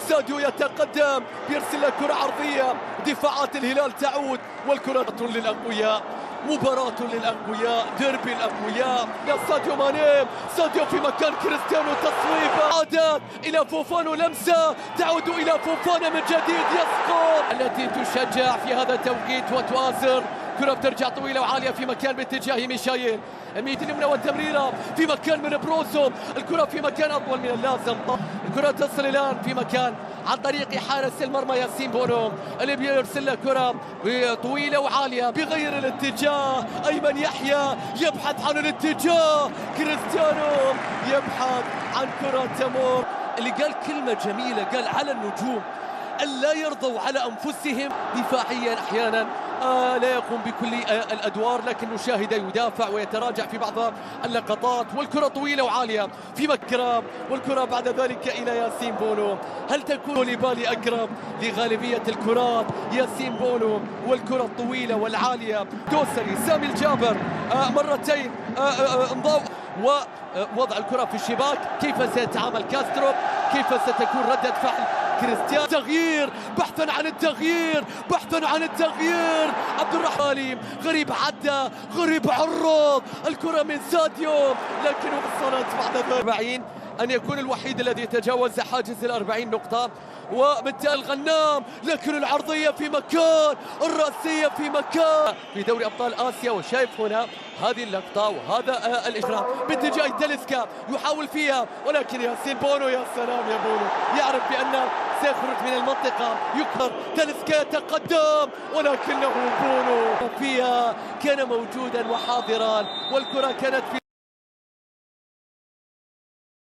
ساديو يتقدم بيرسل له كرة عرضية، دفاعات الهلال تعود والكرة للأقوياء، مباراة للأقوياء، ديربي الأقوياء. ساديو ماني، ساديو في مكان كريستيانو، تصويبة عادت إلى فوفانا، لمسة تعود إلى فوفانا من جديد، يسقط التي تشجع في هذا التوقيت وتؤازر. كرة بترجع طويلة وعالية في مكان باتجاه ميشايل، الميت اليمنى والتمريرة في مكان من بروسو، الكرة في مكان أطول من اللازم، الكرة تصل الآن في مكان عن طريق حارس المرمى ياسين بونو اللي بيرسل له كرة طويلة وعالية بغير الاتجاه. أيمن يحيى يبحث عن الاتجاه، كريستيانو يبحث عن كرة تمر. اللي قال كلمة جميلة، قال على النجوم ألا يرضوا على أنفسهم دفاعيا أحيانا، لا يقوم بكل الأدوار، لكن نشاهده يدافع ويتراجع في بعض اللقطات. والكرة طويلة وعالية في مكرم، والكرة بعد ذلك إلى ياسين بونو. هل تكون لبالي أقرب لغالبية الكرات ياسين بونو والكرة الطويلة والعالية؟ دوسري، سامي الجابر مرتين انضاء ووضع الكرة في الشباك. كيف سيتعامل كاسترو؟ كيف ستكون ردة فعل كريستيانو؟ تغيير، بحثا عن التغيير، بحثا عن التغيير. عبد الرحمن غريب عدى، غريب عرض الكرة من ساديو، لكن وصلت بعد ذلك 40 أن يكون الوحيد الذي يتجاوز حاجز 40 نقطة. وبالتالي الغنام، لكن العرضية في مكان، الرأسية في مكان في دوري أبطال آسيا. وشايف هنا هذه اللقطة وهذا الإجراء باتجاه تاليسكا، يحاول فيها ولكن ياسين بونو، يا سلام يا بونو، يعرف بأنه سيخرج من المنطقة، يكبر تاليسكا يتقدم ولكنه بونو فيها كان موجودا وحاضرا، والكرة كانت في